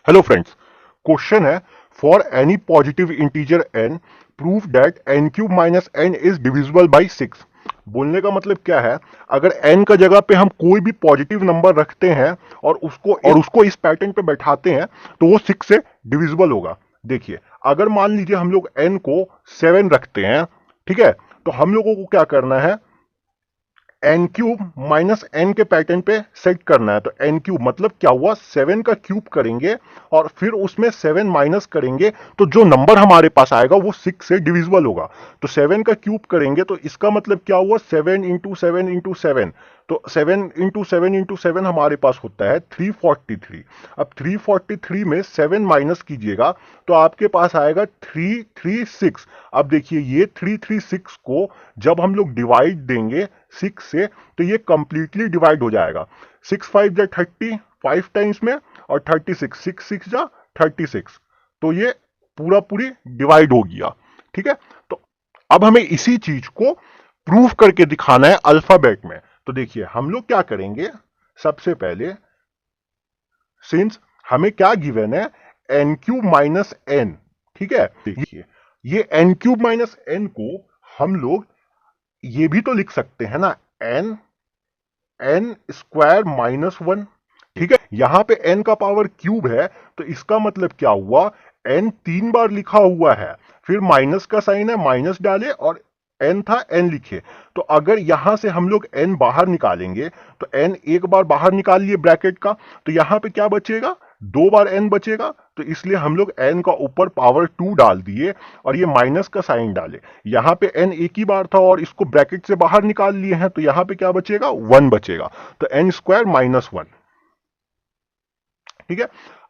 Hello friends, question है for any positive integer n prove that n cube minus n is divisible by 6। बोलने का मतलब क्या है, अगर n का जगह पे हम कोई भी पॉजिटिव नंबर रखते हैं और उसको इस पैटर्न पे बैठाते हैं तो वो 6 से डिविजिबल होगा। देखिए, अगर मान लीजिए हम लोग n को 7 रखते हैं, ठीक है, तो हम लोगों को क्या करना है, एन क्यूब माइनस एन के पैटर्न पे सेट करना है। तो एन क्यूब मतलब क्या हुआ, 7 का क्यूब करेंगे और फिर उसमें 7 माइनस करेंगे तो जो नंबर हमारे पास आएगा वो 6 से डिविजिबल होगा। तो 7 का क्यूब करेंगे तो इसका मतलब क्या हुआ, 7 इंटू 7 इंटू 7। तो 7 इंटू 7 इंटू 7 हमारे पास होता है 343। अब 343 में 7 माइनस कीजिएगा तो आपके पास आएगा 336। अब देखिए, ये 336 को जब हम लोग डिवाइड देंगे 6 से तो ये कंप्लीटली डिवाइड हो जाएगा। 6 5 जा 30, 5 टाइम्स में, और 36, 6 6 जा 36। तो ये पूरा पूरी डिवाइड हो गया। ठीक है, तो अब हमें इसी चीज को प्रूफ करके दिखाना है अल्फाबेट में। तो देखिए, हम लोग क्या करेंगे, सबसे पहले सिंस हमें क्या गिवन है, एन क्यूब माइनस एन। ठीक है, देखिए, ये एन क्यूब माइनस एन को हम लोग ये भी तो लिख सकते हैं ना, एन एन स्क्वायर माइनस 1। ठीक है, यहां पे n का पावर क्यूब है तो इसका मतलब क्या हुआ, n 3 बार लिखा हुआ है, फिर माइनस का साइन है, माइनस डाले और n था n लिखे। तो अगर यहां से हम लोग n बाहर निकालेंगे तो n एक बार बाहर निकाल लिए ब्रैकेट का, तो यहां पे क्या बचेगा, 2 बार n बचेगा। तो इसलिए हम लोग n का ऊपर पावर 2 डाल दिए और ये माइनस का साइन डाले। यहां पे n एक ही बार था और इसको ब्रैकेट से बाहर निकाल लिए हैं, तो यहां पे क्या बचेगा, 1 बचेगा। तो n स्क्वायर माइनस 1। ठीक है,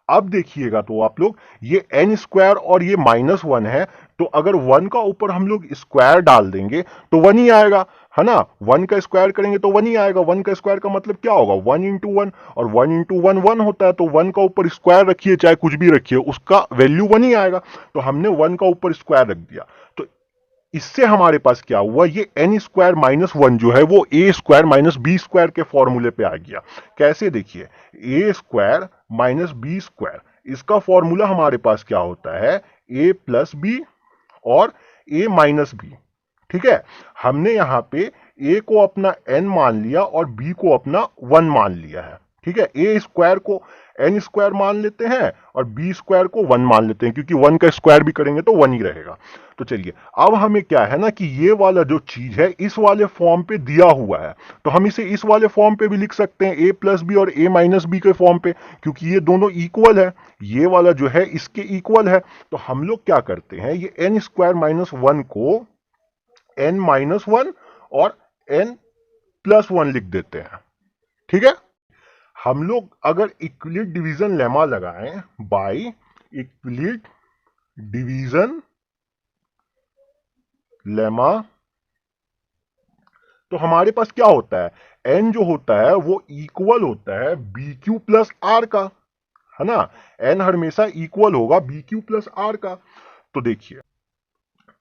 अब देखिएगा तो आप लोग, ये एन स्क्वायर और ये माइनस 1 है, तो अगर 1 का ऊपर हम लोग स्क्वायर डाल देंगे तो 1 ही आएगा, है ना। 1 का स्क्वायर करेंगे तो 1 ही आएगा। 1 का स्क्वायर का मतलब क्या होगा, 1 इंटू 1, और 1 इंटू 1 1 होता है, तो 1 का ऊपर स्क्वायर रखिए चाहे कुछ भी रखिए, उसका वैल्यू 1 ही आएगा। तो हमने 1 का ऊपर स्क्वायर रख दिया, तो इससे हमारे पास क्या हुआ, ये एन स्क्वायर माइनस 1 जो है वो ए स्क्वायर माइनस बी स्क्वायर के फॉर्मूले पे आ गया। कैसे, देखिए, ए स्क्वायर माइनस बी स्क्वायर, इसका फॉर्मूला हमारे पास क्या होता है, ए प्लस बी और ए माइनस बी। ठीक है, हमने यहां पे ए को अपना एन मान लिया और बी को अपना 1 मान लिया है। ठीक है, ए स्क्वायर को एन स्क्वायर मान लेते हैं और बी स्क्वायर को 1 मान लेते हैं, क्योंकि 1 का स्क्वायर भी करेंगे तो 1 ही रहेगा। तो चलिए, अब हमें क्या है ना कि ये वाला जो चीज है इस वाले फॉर्म पे दिया हुआ है, तो हम इसे इस वाले फॉर्म पे भी लिख सकते हैं, ए प्लस बी और ए माइनस बी के फॉर्म पे, क्योंकि ये दोनों इक्वल है। ये वाला जो है इसके इक्वल है। तो हम लोग क्या करते हैं, ये एन स्क्वायर माइनस 1 को एन माइनस 1 और एन प्लस 1 लिख देते हैं। ठीक है, हम लोग अगर इक्विलिट डिवीजन लेमा लगाएं, बाय इक्विलिट डिवीजन लेमा, तो हमारे पास क्या होता है, एन जो होता है वो इक्वल होता है बी क्यू प्लस आर का, है ना। एन हमेशा इक्वल होगा बी क्यू प्लस आर का। तो देखिए,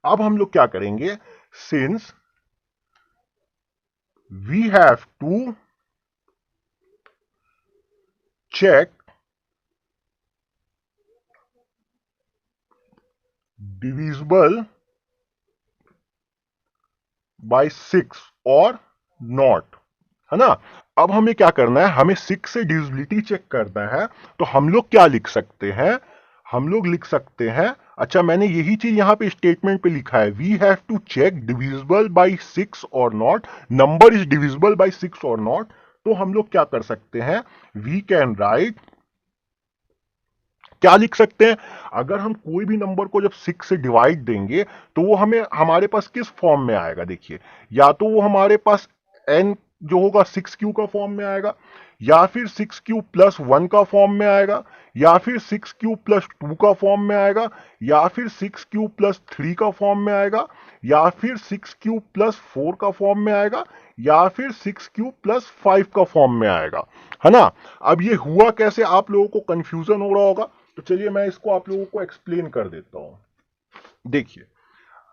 अब हम लोग क्या करेंगे, since we have to check divisible by 6 और नॉट, है ना। अब हमें क्या करना है, हमें 6 से डिविजिबिलिटी चेक करना है। तो हम लोग क्या लिख सकते हैं, हम लोग लिख सकते हैं, अच्छा मैंने यही चीज यहां पे स्टेटमेंट पे लिखा है, we have to check divisible by 6 और not, number is divisible by 6 और नॉट। तो हम लोग क्या कर सकते हैं, वी कैन राइट, क्या लिख सकते हैं, अगर हम कोई भी नंबर को जब 6 से डिवाइड देंगे तो वो हमें हमारे पास किस फॉर्म में आएगा, देखिए, या तो वो हमारे पास n जो होगा 6q का फॉर्म में आएगा, या फिर 6q प्लस 1 का फॉर्म में आएगा, या फिर 6q प्लस 2 का फॉर्म में आएगा, या फिर 6q प्लस 3 का फॉर्म में आएगा, या फिर 6q प्लस 4 का फॉर्म में आएगा, या फिर 6q प्लस 5 का फॉर्म में आएगा, है ना। अब ये हुआ कैसे, आप लोगों को कंफ्यूजन हो रहा होगा, तो चलिए मैं इसको आप लोगों को एक्सप्लेन कर देता हूं। देखिए,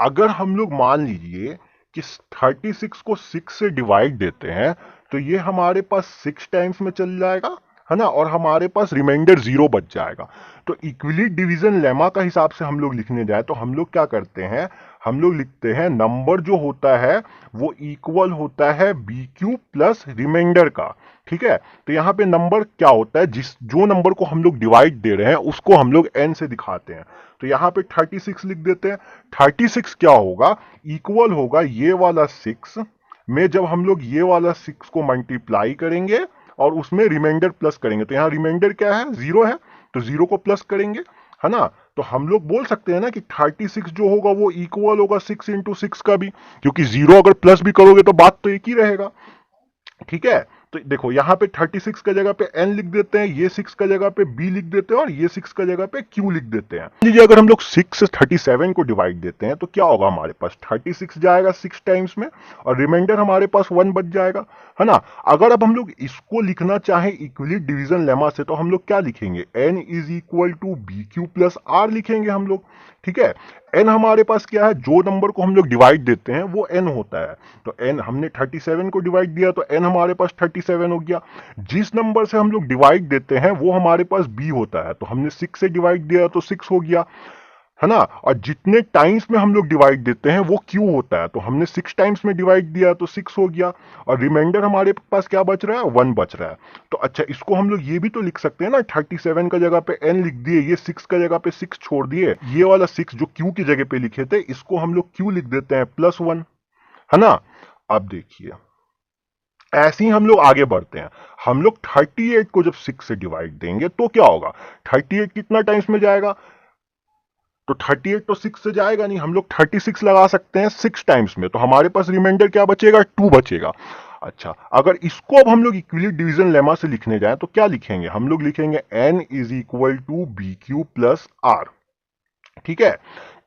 अगर हम लोग मान लीजिए कि 36 को 6 से डिवाइड देते हैं तो ये हमारे पास 6 टाइम्स में चल जाएगा, है ना, और हमारे पास रिमाइंडर 0 बच जाएगा। तो इक्विली डिवीजन लेमा का हिसाब से हम लोग लिखने जाए तो हम लोग क्या करते हैं, हम लोग लिखते हैं नंबर जो होता है वो इक्वल होता है बी क्यू प्लस रिमाइंडर का। ठीक है, तो यहाँ पे नंबर क्या होता है, जिस जो नंबर को हम लोग डिवाइड दे रहे हैं उसको हम लोग एन से दिखाते हैं। तो यहाँ पे 36 लिख देते हैं। 36 क्या होगा, इक्वल होगा ये वाला 6 में जब हम लोग ये वाला 6 को मल्टीप्लाई करेंगे और उसमें रिमाइंडर प्लस करेंगे। तो यहाँ रिमाइंडर क्या है, 0 है, तो 0 को प्लस करेंगे, है ना। तो हम लोग बोल सकते हैं ना कि 36 जो होगा वो इक्वल होगा 6 इंटू 6 का भी, क्योंकि 0 अगर प्लस भी करोगे तो बात तो एक ही रहेगा। ठीक है, तो देखो यहाँ पे 36 का जगह पे n लिख देते हैं, ये 6 का जगह पे b लिख देते हैं और ये 6 का जगह पे q लिख देते हैं। लीजिए अगर हम लोग 6 से 37 को डिवाइड देते हैं तो क्या होगा, हमारे पास 36 जाएगा 6 टाइम्स में और रिमाइंडर हमारे पास 1 बच जाएगा, है ना। अगर अब हम लोग इसको लिखना चाहें इक्विली डिवीजन लेमा से तो हम लोग क्या लिखेंगे, n is equal to b q plus r लिखेंगे हम लोग। ठीक है, n हमारे पास क्या है, जो नंबर को हम लोग डिवाइड देते हैं वो n होता है। तो n हमने 37 को डिवाइड दिया तो n हमारे पास 37 हो गया। जिस नंबर से हम लोग डिवाइड देते हैं वो हमारे पास b होता है, तो हमने 6 से डिवाइड दिया तो 6 हो गया, है ना। और जितने टाइम्स में हम लोग डिवाइड देते हैं वो क्यू होता है, तो हमने 6 टाइम्स में डिवाइड दिया तो 6 हो गया और रिमाइंडर हमारे पास क्या बच रहा है, 1 बच रहा है। तो अच्छा, इसको हम लोग ये भी तो लिख सकते हैं ना, 37 का जगह पे n लिख दिए, ये 6 का जगह पे 6 छोड़ दिए, ये वाला 6 जो क्यू की जगह पे लिखे थे इसको हम लोग क्यू लिख देते हैं +1, है ना। अब देखिए ऐसे ही हम लोग आगे बढ़ते हैं। हम लोग 38 को जब 6 से डिवाइड देंगे तो क्या होगा, 38 कितना टाइम्स में जाएगा, तो 38 तो 6 से जाएगा नहीं, हम लोग 36 लगा सकते हैं 6 टाइम्स में, तो हमारे पास रिमाइंडर क्या बचेगा, 2 बचेगा। अच्छा, अगर इसको अब हम लोग इक्विली डिवीजन लेमा से लिखने जाएं तो क्या लिखेंगे, हम लोग लिखेंगे n is equal to b q plus r. ठीक है,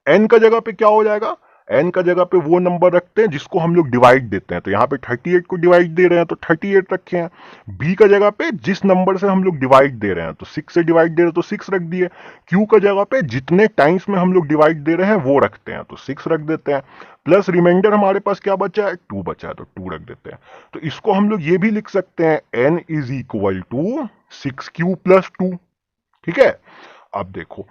n का जगह पे क्या हो जाएगा, n का जगह पे वो नंबर रखते हैं जिसको हम लोग डिवाइड देते हैं, तो यहाँ पे 38 को डिवाइड दे रहे हैं तो 38 रखे हैं। b का जगह पे जिस नंबर से हम लोग डिवाइड दे रहे हैं, तो 6 से डिवाइड दे रहे हैं तो 6 रख दिए। q का जगह पे जितने टाइम्स में हम लोग डिवाइड दे रहे हैं वो रखते हैं, तो 6 रख देते हैं। प्लस रिमाइंडर हमारे पास क्या बचा है, 2 बचा है, तो 2 रख देते हैं। तो इसको हम लोग ये भी लिख सकते हैं, n is equal to 6q plus 2। ठीक है, अब देखो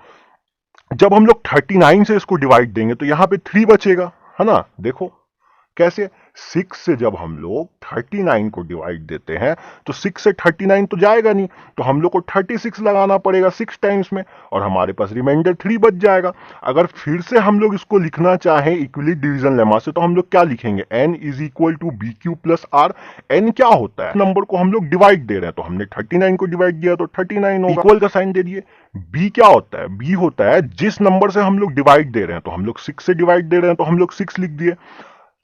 जब हम लोग 39 से इसको डिवाइड देंगे तो यहां पे 3 बचेगा, है ना। देखो कैसे, 6 से जब हम लोग 39 को डिवाइड देते हैं तो 6 से 39 तो जाएगा नहीं, तो हम लोग को 36 लगाना पड़ेगा 6 टाइम्स में और हमारे पास रिमाइंडर 3 बच जाएगा। अगर फिर से हम लोग इसको लिखना चाहें इक्विली डिवीजन लेमा से तो हम लोग क्या लिखेंगे, n is equal to b q plus r. n क्या होता है, नंबर को हम लोग डिवाइड दे रहे हैं, तो हमने 39 को डिवाइड दिया तो 39 होगा, इक्वल का साइन दे दिए। b क्या होता है, b होता है जिस नंबर से हम लोग डिवाइड दे रहे हैं, तो हम लोग 6 से डिवाइड दे रहे हैं तो हम लोग 6 लिख दिए।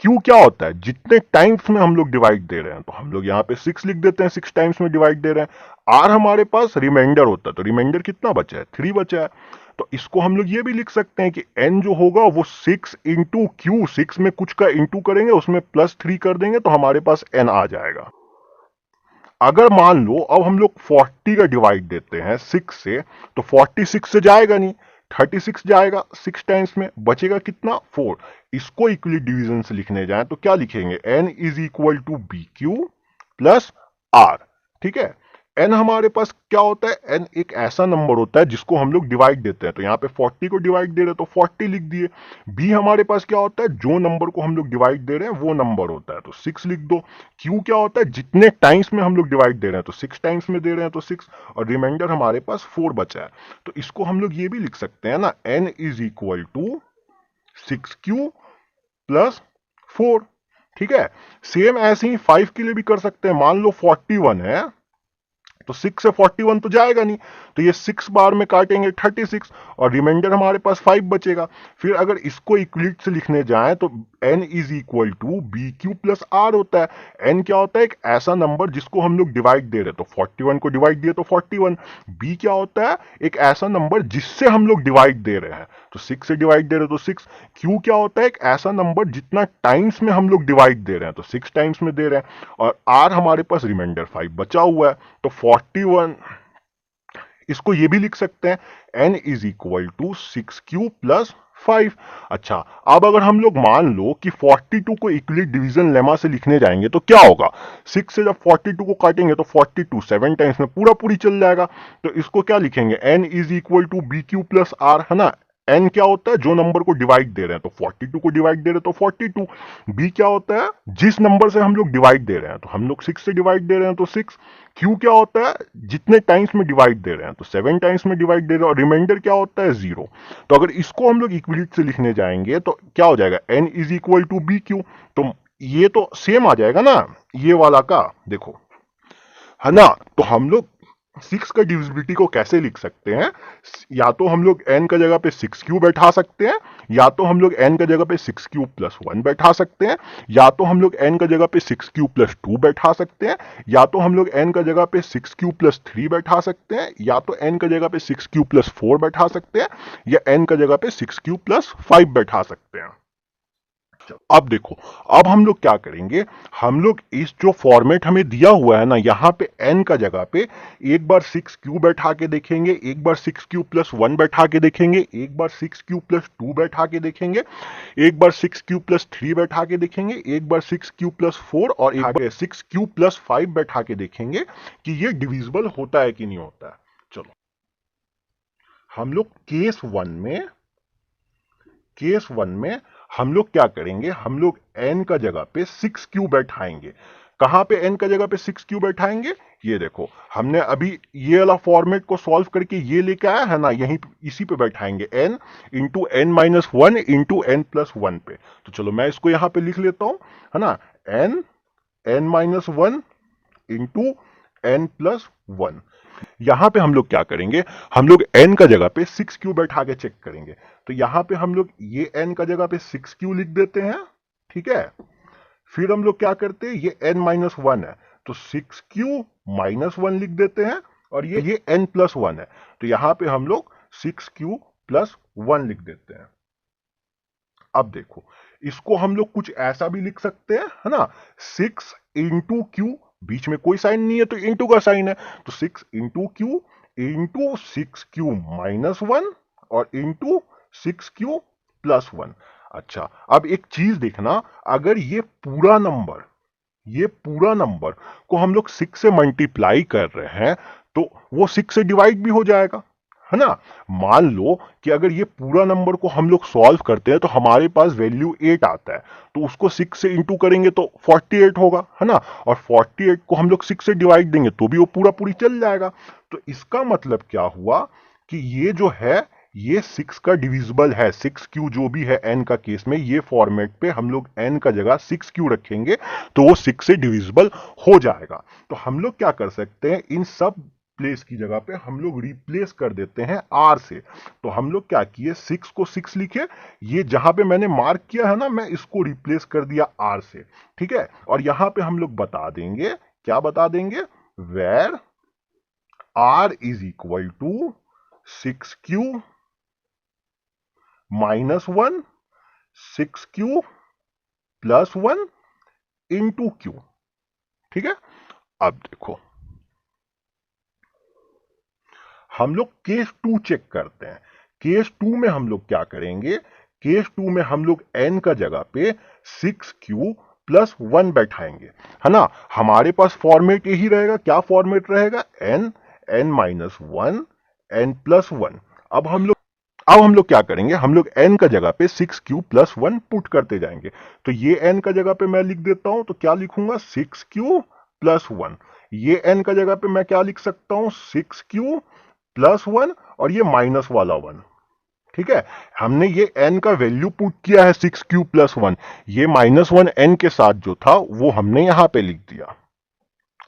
क्यू क्या होता है, जितने टाइम्स में हम लोग डिवाइड दे रहे हैं, तो हम लोग यहाँ पे 6 लिख देते हैं, 6 टाइम्स में डिवाइड दे रहे हैं। आर हमारे पास रिमाइंडर होता है, तो रिमाइंडर कितना बचा है, 3 बचा है। तो इसको हम लोग ये भी लिख सकते हैं कि n जो होगा वो 6 इंटू क्यू, 6 में कुछ का इंटू करेंगे उसमें +3 कर देंगे तो हमारे पास n आ जाएगा। अगर मान लो अब हम लोग 40 का डिवाइड देते हैं 6 से, तो 46 से जाएगा नहीं, 36 जाएगा 6 टाइम्स में, बचेगा कितना, 4। इसको इक्वली डिवीजन से लिखने जाएं तो क्या लिखेंगे, n is equal to b q plus r. ठीक है, n हमारे पास क्या होता है, n एक ऐसा नंबर होता है जिसको हम लोग डिवाइड देते हैं, तो यहाँ पे 40 को डिवाइड दे रहे हैं तो 40 लिख दिए। b हमारे पास क्या होता है, जो नंबर को हम लोग डिवाइड दे रहे हैं वो नंबर होता है, तो 6 लिख दो। q क्या होता है, जितने टाइम्स में हम लोग डिवाइड दे रहे हैं, तो 6 टाइम्स में दे रहे हैं तो 6 और रिमाइंडर हमारे पास 4 बचा है। तो इसको हम लोग ये भी लिख सकते हैं ना, n is equal to 6q plus 4। ठीक है, सेम ऐसे ही 5 के लिए भी कर सकते हैं। मान लो 41 है तो 6 से 41 तो जाएगा नहीं, तो ये 6 बार में काटेंगे 36 और रिमाइंडर हमारे पास 5 बचेगा। फिर अगर इसको इक्विलिट से लिखने जाएं तो n is equal to b q plus r होता है। n क्या होता है, एक ऐसा नंबर जिसको हम लोग डिवाइड दे रहे हैं, तो 41 को डिवाइड दिए तो 41। b क्या होता है, एक ऐसा नंबर जिससे हम लोग डिवाइड दे रहे हैं, तो 6 से डिवाइड दे रहे हैं तो 6। q क्या होता है, एक ऐसा नंबर जितना टाइम्स में हम लोग डिवाइड दे रहे हैं, तो 6 टाइम्स में दे रहे हैं और r हमारे पास रिमाइंडर 5 बचा हुआ है, तो 41। इसको ये भी लिख सकते हैं, n is equal to 6q plus 5। अच्छा, अब अगर हम लोग मान लो कि 42 को यूक्लिड डिवीजन लेमा से लिखने जाएंगे तो क्या होगा, 6 से जब 42 को काटेंगे तो 42 7 टाइम्स में पूरा पूरी चल जाएगा। तो इसको क्या लिखेंगे, n is equal to b q plus r, है ना। n क्या होता है, जो नंबर को डिवाइड दे रहे हैं, तो 42 को डिवाइड दे रहे हैं तो 42। b क्या होता है, जिस नंबर से हम लोग डिवाइड दे रहे हैं, तो हम लोग 6 से डिवाइड दे रहे हैं तो 6। q क्या होता है, जितने टाइम्स में डिवाइड दे रहे हैं, तो 7 टाइम्स में डिवाइड दे रहे हैं, और रिमाइंडर क्या होता है, 0। तो अगर इसको हम लोग इक्विलिट से लिखने जाएंगे तो क्या हो जाएगा, n is equal to b q. तो ये तो सेम आ जाएगा ना ये वाला का, देखो, है ना। तो हम लोग 6 का डिविजिबिलिटी को कैसे लिख सकते हैं, या तो हम लोग n का जगह पे 6q बैठा सकते हैं, या तो हम लोग n का जगह पे 6q प्लस 1 बैठा सकते हैं, या तो हम लोग n का जगह पे 6q प्लस 2 बैठा सकते हैं, या तो हम लोग n का जगह पे 6q प्लस 3 बैठा सकते हैं, या तो n का जगह पे 6q प्लस 4 बैठा सकते हैं, या n का जगह पे 6q प्लस 5 बैठा सकते हैं। अब देखो, अब हम लोग क्या करेंगे, हम लोग इस जो फॉर्मेट हमें दिया हुआ है ना, यहां पे n का जगह पे एक बार 6q बैठा के देखेंगे, एक बार 6q प्लस 1 बैठा के देखेंगे, एक बार 6q प्लस 2 बैठा के देखेंगे, एक बार 6q प्लस 3 बैठा के देखेंगे, एक बार 6q प्लस 4 और एक बार 6q प्लस 5 बैठा के देखेंगे कि ये डिविजिबल होता है कि नहीं होता है। चलो, हम लोग केस वन में हम लोग क्या करेंगे, हम लोग n का जगह पे 6q बैठाएंगे। कहां पे n का जगह पे 6q बैठाएंगे, ये देखो, हमने अभी ये वाला फॉर्मेट को सॉल्व करके ये लेके आया है ना, यहीं इसी पे बैठाएंगे, n into n minus 1 into n plus 1 पे। तो चलो मैं इसको यहां पे लिख लेता हूं, है ना, n minus 1 into n plus 1। यहां पे हम लोग क्या करेंगे, हम लोग n का जगह पे 6q बैठा के चेक करेंगे। तो यहां पे हम लोग ये n का जगह पे 6q लिख देते हैं, ठीक है। फिर हम लोग क्या करते हैं, ये n माइनस 1 है तो 6q माइनस 1 लिख देते हैं, और ये n प्लस 1 है तो यहां पे हम लोग 6q प्लस 1 लिख देते हैं। अब देखो, इसको हम लोग कुछ ऐसा भी लिख सकते हैं, है ना, 6 इंटू क्यू, बीच में कोई साइन नहीं है तो इंटू का साइन है, तो 6 into Q into 6q minus 1 और इंटू 6q प्लस 1। अच्छा, अब एक चीज देखना, अगर ये पूरा नंबर को हम लोग 6 से मल्टीप्लाई कर रहे हैं तो वो 6 से डिवाइड भी हो जाएगा, है ना। मान लो कि अगर ये पूरा नंबर को हम लोग सॉल्व करते हैं तो हमारे पास वैल्यू 8 आता है, तो उसको 6 से इंटू करेंगे तो 48 होगा, है ना। और 48 को हम लोग 6 से डिवाइड देंगे तो भी वो पूरा पूरी चल जाएगा। तो इसका मतलब क्या हुआ कि ये जो है ये 6 का डिविजिबल है, 6q जो भी है n का केस में, ये फॉर्मेट पे हम लोग n का जगह 6q रखेंगे तो वो 6 से डिविजिबल हो जाएगा। तो हम लोग क्या कर सकते हैं, इन सब प्लेस की जगह पे हम लोग रिप्लेस कर देते हैं r से। तो हम लोग क्या किए, 6 को 6 लिखे, ये जहां पे मैंने मार्क किया है ना, मैं इसको रिप्लेस कर दिया r से, ठीक है। और यहां पे हम लोग बता देंगे, क्या बता देंगे, where r is equal to 6q minus 1 6q plus 1 into q, ठीक है। अब देखो, हम लोग केस 2 चेक करते हैं। केस 2 में हम लोग क्या करेंगे, केस 2 में हम लोग n का जगह पे 6q प्लस 1 बैठाएंगे, है ना। हमारे पास फॉर्मेट यही रहेगा, क्या फॉर्मेट रहेगा, n माइनस 1 n प्लस 1। अब हम लोग क्या करेंगे, हम लोग n का जगह पे 6q प्लस 1 पुट करते जाएंगे। तो ये n का जगह पे मैं लिख देता हूं, तो क्या लिखूंगा, 6q प्लस 1। ये n का जगह पे मैं क्या लिख सकता हूं, 6q प्लस 1 और ये माइनस वाला 1, ठीक है। हमने ये n का वैल्यू पुट किया है 6q प्लस 1, ये माइनस 1 n के साथ जो था वो हमने यहां पे लिख दिया।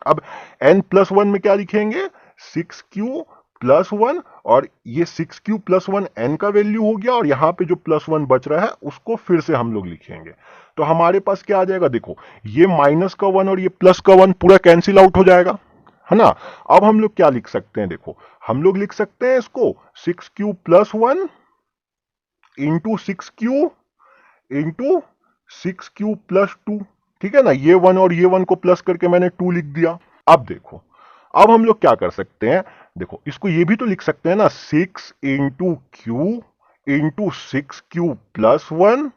अब n प्लस 1 में क्या लिखेंगे, 6q प्लस 1, और ये 6q प्लस 1 n का वैल्यू हो गया, और यहां पे जो प्लस 1 बच रहा है उसको फिर से हम लोग लिखेंगे। तो हमारे पास क्या आ जाएगा, देखो, ये माइनस का 1 और ये प्लस का 1 पूरा कैंसिल आउट हो जाएगा, है ना। अब हम लोग क्या लिख सकते हैं, देखो, हम लोग लिख सकते हैं इसको 6q plus 1 into 6q into 6q plus 2, ठीक है ना। ये 1 और ये 1 को प्लस करके मैंने 2 लिख दिया। अब देखो, अब हम लोग क्या कर सकते हैं, देखो, इसको ये भी तो लिख सकते हैं ना, 6 into Q into 6q plus 1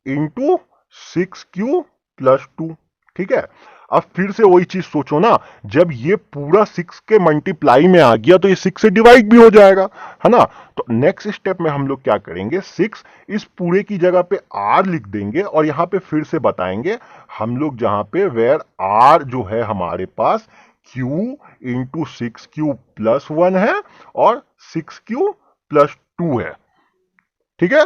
into 6q plus 2। ठीक है, अब फिर से वही चीज सोचो ना, जब ये पूरा 6 के मल्टीप्लाई में आ गया तो ये 6 से डिवाइड भी हो जाएगा, है ना। तो नेक्स्ट स्टेप में हम लोग क्या करेंगे, 6 इस पूरे की जगह पे r लिख देंगे और यहां पे फिर से बताएंगे हम लोग जहां पे वेयर r जो है हमारे पास q इंटू 6q प्लस 1 है और 6q प्लस 2 है। ठीक है,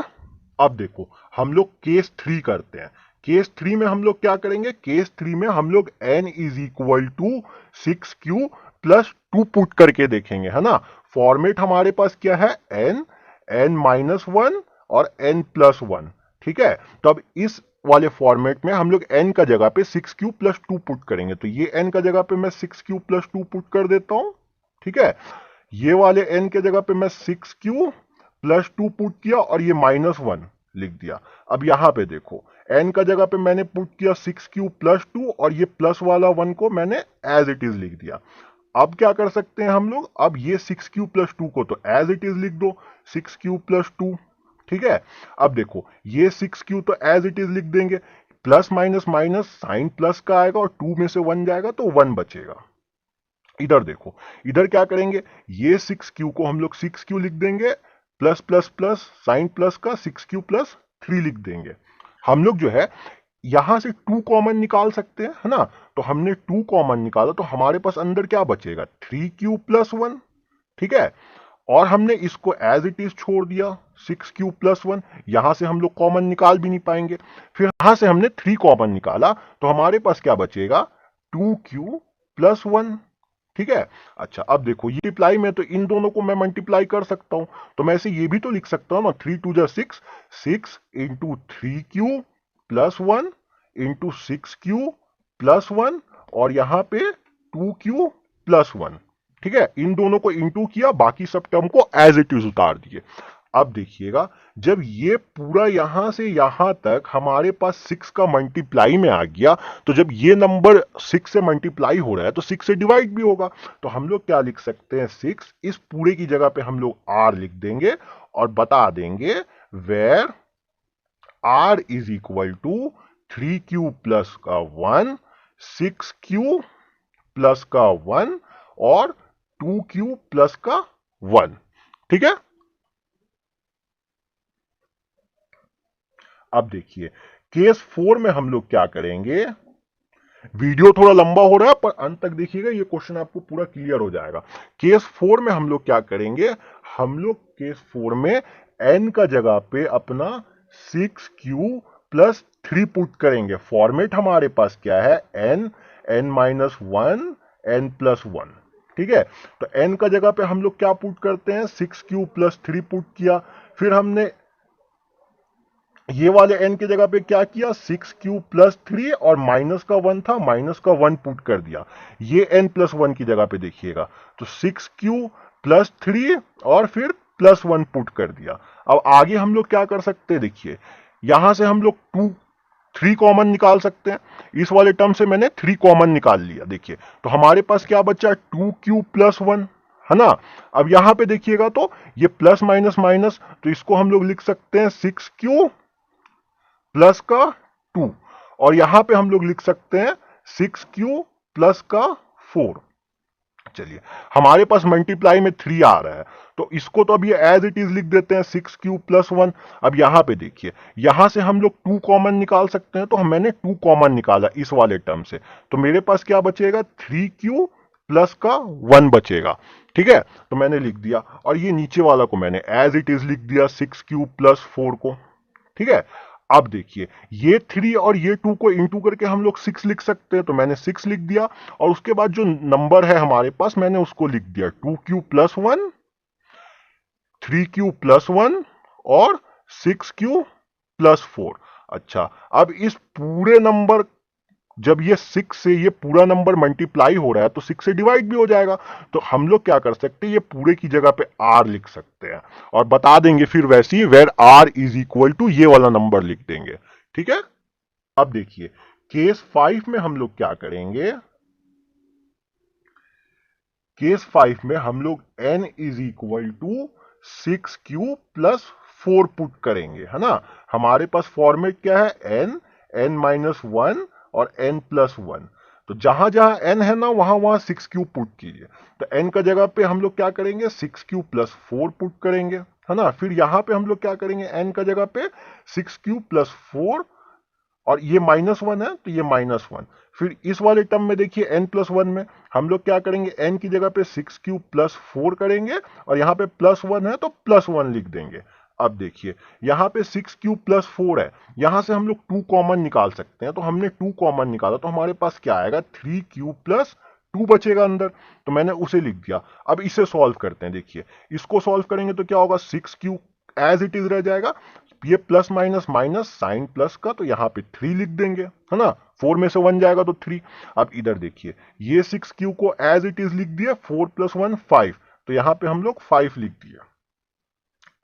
अब देखो हम लोग केस 3 करते हैं। केस 3 में हम लोग क्या करेंगे, केस 3 में हम लोग n is equal to 6q plus 2 put करके देखेंगे, है ना। फॉर्मेट हमारे पास क्या है, n माइनस 1 और n प्लस 1। ठीक है, तो अब इस वाले फॉर्मेट में हम लोग n का जगह पे 6q प्लस 2 पुट करेंगे, तो ये n का जगह पे मैं 6q प्लस 2 पुट कर देता हूं। ठीक है, ये वाले n के जगह पे मैं 6q प्लस 2 पुट किया और ये माइनस 1 लिख दिया। अब यहां पे देखो n का जगह पे मैंने पुट किया 6q प्लस 2 और ये प्लस वाला 1 को मैंने एज इट इज लिख दिया। अब क्या कर सकते हैं हम लोग, अब ये 6q प्लस 2 को तो एज इट इज लिख दो, 6q प्लस 2। ठीक है, अब देखो ये 6q तो एज इट इज लिख देंगे, plus minus minus sign plus का आएगा और 2 में से 1 जाएगा तो 1 बचेगा। इधर देखो, इधर क्या करेंगे, ये 6q को हम लोग 6q लिख देंगे, plus plus plus sign plus का 6q प्लस 3 लिख देंगे। हम लोग जो है यहां से 2 कॉमन निकाल सकते हैं, है ना। तो हमने 2 कॉमन निकाला तो हमारे पास अंदर क्या बचेगा, 3q प्लस 1। ठीक है, और हमने इसको एज इट इज छोड़ दिया 6q प्लस 1, यहां से हम लोग कॉमन निकाल भी नहीं पाएंगे। फिर यहां से हमने 3 कॉमन निकाला तो हमारे पास क्या बचेगा, 2q प्लस 1। ठीक है, अच्छा अब देखो ये मल्टीप्लाई में तो इन दोनों को मैं मल्टीप्लाई कर सकता हूं, तो मैं इसे ये भी तो लिख सकता हूं ना, 3 टू जा 6, 6 into 3q plus 1 into 6q plus 1 और यहां पे 2q प्लस 1। ठीक है, इन दोनों को इंटू किया, बाकी सब टर्म को एज इट इज उतार दिए। अब देखिएगा, जब ये पूरा यहां से यहां तक हमारे पास 6 का मल्टीप्लाई में आ गया, तो जब ये नंबर 6 से मल्टीप्लाई हो रहा है तो 6 से डिवाइड भी होगा। तो हम लोग क्या लिख सकते हैं, 6 इस पूरे की जगह पे हम लोग r लिख देंगे और बता देंगे where r is equal to 3q plus का 1, 6q प्लस का 1 और 2q प्लस का 1। ठीक है, अब देखिए केस 4 में हम लोग क्या करेंगे, वीडियो थोड़ा लंबा हो रहा है पर अंत तक देखिएगा, ये क्वेश्चन आपको पूरा क्लियर हो जाएगा। केस 4 में हम लोग क्या करेंगे, हम लोग केस 4 में n का जगह पे अपना 6q प्लस 3 पुट करेंगे। फॉर्मेट हमारे पास क्या है, n माइनस 1 n प्लस 1। ठीक है, तो n का जगह पे हम लोग क्या पुट करते हैं, 6q प्लस 3 पुट किया। फिर हमने ये वाले n की जगह पे क्या किया, 6q प्लस 3 और माइनस का 1 था, माइनस का 1 पुट कर दिया। ये n प्लस 1 की जगह पे देखिएगा, तो 6q प्लस 3 और फिर प्लस 1 पुट कर दिया। अब आगे हम लोग क्या कर सकते हैं, देखिए यहां से हम लोग 3 कॉमन निकाल सकते हैं। इस वाले टर्म से मैंने 3 कॉमन निकाल लिया, देखिए तो हमारे पास क्या बचा, 2q प्लस 1, है ना। अब यहां पे देखिएगा तो ये प्लस माइनस माइनस, तो इसको हम लोग लिख सकते हैं 6q प्लस का 2 और यहां पे हम लोग लिख सकते हैं 6q प्लस का 4। चलिए, हमारे पास मल्टीप्लाई में 3 आ रहा है तो इसको तो अब ये एज इट इज लिख देते हैं 6q प्लस 1। अब यहां पे देखिए, यहां से हम लोग 2 कॉमन निकाल सकते हैं, तो मैंने 2 कॉमन निकाला इस वाले टर्म से, तो मेरे पास क्या बचेगा, 3q प्लस का 1 बचेगा। ठीक है, तो मैंने लिख दिया और ये नीचे वाला को मैंने एज इट इज लिख दिया 6q प्लस 4 को। ठीक है, अब देखिए ये 3 और ये 2 को इंटू करके हम लोग 6 लिख सकते हैं, तो मैंने 6 लिख दिया और उसके बाद जो नंबर है हमारे पास मैंने उसको लिख दिया 2q प्लस 1, 3q प्लस 1 और 6q प्लस 4। अच्छा, अब इस पूरे नंबर, जब ये 6 से ये पूरा नंबर मल्टीप्लाई हो रहा है तो 6 से डिवाइड भी हो जाएगा, तो हम लोग क्या कर सकते हैं, ये पूरे की जगह पे r लिख सकते हैं और बता देंगे फिर वैसे ही where r is equal to ये वाला नंबर लिख देंगे। ठीक है, अब देखिए केस 5 में हम लोग क्या करेंगे, केस 5 में हम लोग n is equal to 6q plus 4 put करेंगे, है ना। हमारे पास फॉर्मेट क्या है, n, n-1 और n+1। तो जहां जहां n है ना वहां वहां 6 क्यूब पुट कीजिए। तो n का जगह पे हम लोग क्या करेंगे, 6 क्यूब प्लस 4 पुट करेंगे, है ना। फिर यहां पे हम लोग क्या करेंगे, n का जगह पे 6 क्यूब प्लस 4, और ये -1 है तो ये -1। फिर इस वाले टर्म में देखिए n+1 में हम लोग क्या करेंगे, n की जगह पे 6 क्यूब प्लस 4 करेंगे, और यहाँ पे +1 है तो +1 लिख देंगे। अब देखिए यहाँ पे 6 क्यूब प्लस 4 है, यहां से हम लोग 2 कॉमन निकाल सकते हैं, तो हमने 2 कॉमन निकाला तो हमारे पास क्या आएगा, 3 क्यूब प्लस 2 बचेगा अंदर, तो मैंने उसे लिख दिया। अब इसे सॉल्व करते हैं, देखिए इसको सॉल्व करेंगे तो क्या होगा, 6 क्यूब एज इट इज रह जाएगा, ये plus minus minus sign plus का, तो यहाँ पे 3 लिख देंगे, है ना। 4 में से 1 जाएगा तो 3। अब इधर देखिए ये 6 क्यू को एज इट इज लिख दिया, 4 + 1 5, तो यहाँ पे हम लोग 5 लिख दिया।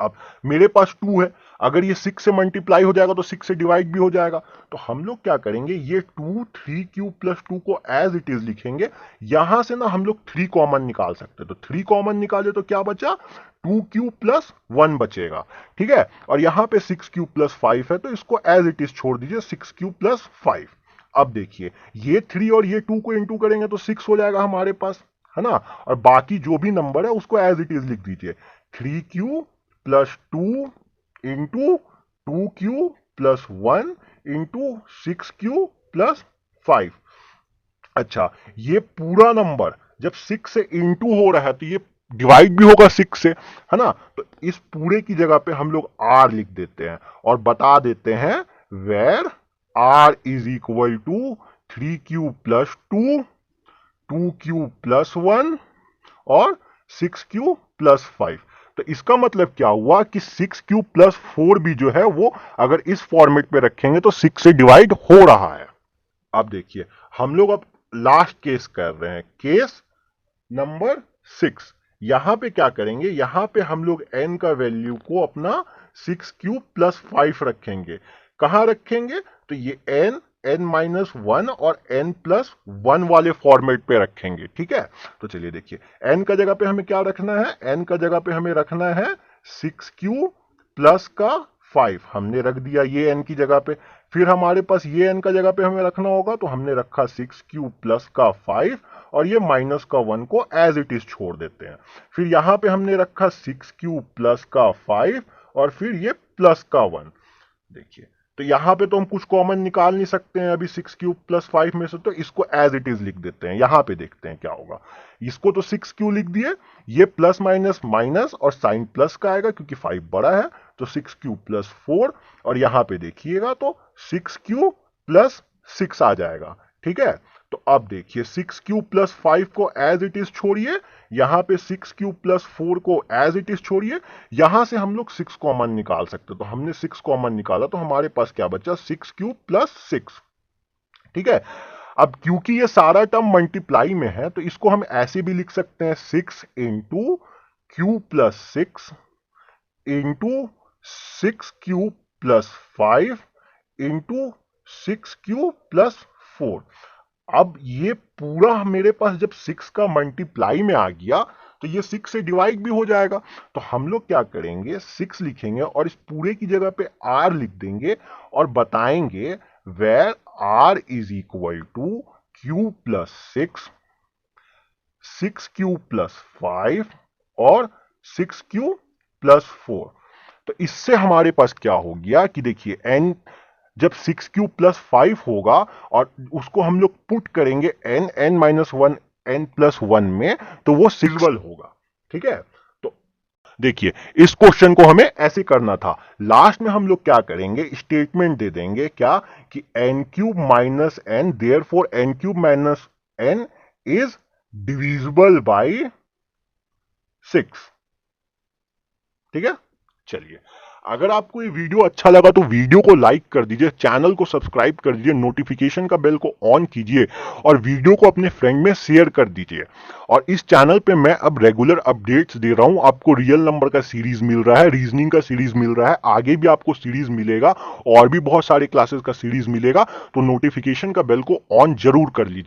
अब मेरे पास 2 है, अगर ये 6 से मल्टीप्लाई हो जाएगा तो 6 से डिवाइड भी हो जाएगा, तो हम लोग क्या करेंगे, ये 2 3 क्यूब प्लस 2 को एज इट इज लिखेंगे। यहां से ना हम लोग 3 कॉमन निकाल सकते हैं, तो 3 कॉमन निकाले तो क्या बचा, 2 क्यूब प्लस 1 बचेगा, ठीक है। और यहां पे 6 क्यूब प्लस 5 है, तो इसको एज इट इज छोड़ दीजिए, 6 क्यूब प्लस 5। अब देखिए ये 3 और ये 2 को इंटू करेंगे तो 6 हो जाएगा हमारे पास, है ना। और बाकी जो भी नंबर है उसको एज इट इज लिख दीजिए, 3 cube plus 2 into 2 cube plus 1 into 6 cube plus 5। अच्छा, ये पूरा नंबर जब 6 से इंटू हो रहा है तो ये डिवाइड भी होगा 6 से, है ना। तो इस पूरे की जगह पे हम लोग r लिख देते हैं और बता देते हैं where r is equal to 3 cube plus 2, 2 cube plus 1 और 6 क्यूब प्लस 5। तो इसका मतलब क्या हुआ कि 6 क्यूब प्लस 4 भी जो है वो अगर इस फॉर्मेट पे रखेंगे तो 6 से डिवाइड हो रहा है। अब देखिए हम लोग अब लास्ट केस कर रहे हैं, केस नंबर 6। यहां पे क्या करेंगे, यहां पे हम लोग n का वैल्यू को अपना 6 क्यूब प्लस 5 रखेंगे। कहां रखेंगे, तो ये n, n-1 और n+1 वाले फॉर्मेट पे रखेंगे, ठीक है। तो चलिए देखिए n का जगह पे हमें क्या रखना है, n का जगह पे हमें रखना है 6 क्यूब प्लस का 5, हमने रख दिया ये n की जगह पे। फिर हमारे पास ये n का जगह पे हमें रखना होगा, तो हमने रखा 6 क्यूब प्लस का 5, और ये माइनस का 1 को एज इट इज छोड़ देते हैं। फिर यहां पे हमने रखा 6 क्यूब प्लस का 5 और फिर ये प्लस का 1। देखिए तो यहां पे तो हम कुछ कॉमन निकाल नहीं सकते हैं अभी 6 क्यूब प्लस 5 में से, तो इसको एज इट इज लिख देते हैं। यहां पे देखते हैं क्या होगा, इसको तो 6 क्यू लिख दिए, ये प्लस माइनस माइनस और साइन प्लस का आएगा क्योंकि 5 बड़ा है, तो 6 क्यू प्लस 4, और यहां पे देखिएगा तो 6 क्यू प्लस 6 आ जाएगा, ठीक है। तो अब देखिए 6 क्यूब प्लस 5 को एज इट इज छोड़िए, यहां पे 6 क्यूब प्लस 4 को एज इट इज छोड़िए, यहां से हम लोग 6 कॉमन निकाल सकते, तो हमने 6 कॉमन निकाला, तो हमारे पास क्या बचा, 6 क्यूब प्लस 6, ठीक है। अब क्योंकि ये सारा टर्म मल्टीप्लाई में है तो इसको हम ऐसे भी लिख सकते हैं, 6 into Q plus 6 into 6 q plus 5 into 6 q plus 4। अब ये पूरा मेरे पास जब 6 का मल्टीप्लाई में आ गया तो ये 6 से डिवाइड भी हो जाएगा, तो हम लोग क्या करेंगे, 6 लिखेंगे और इस पूरे की जगह पे r लिख देंगे और बताएंगे where r is equal to q plus 6, 6 q plus 5 और 6 क्यू प्लस 4। तो इससे हमारे पास क्या हो गया कि देखिए n जब 6 क्यू प्लस 5 होगा और उसको हम लोग पुट करेंगे n-1 n+1 में, तो वो सिग्वल होगा, ठीक है। तो देखिए इस क्वेश्चन को हमें ऐसे करना था, लास्ट में हम लोग क्या करेंगे, स्टेटमेंट दे देंगे क्या कि n cube minus n, therefore n cube minus n is divisible by 6, ठीक है। चलिए अगर आपको ये वीडियो अच्छा लगा तो वीडियो को लाइक कर दीजिए, चैनल को सब्सक्राइब कर दीजिए, नोटिफिकेशन का बेल को ऑन कीजिए और वीडियो को अपने फ्रेंड में शेयर कर दीजिए। और इस चैनल पे मैं अब रेगुलर अपडेट्स दे रहा हूं, आपको रियल नंबर का सीरीज मिल रहा है, रीजनिंग का सीरीज मिल रहा है, आगे भी आपको सीरीज मिलेगा और भी बहुत सारे क्लासेस का सीरीज मिलेगा, तो नोटिफिकेशन का बेल को ऑन जरूर कर लीजिए।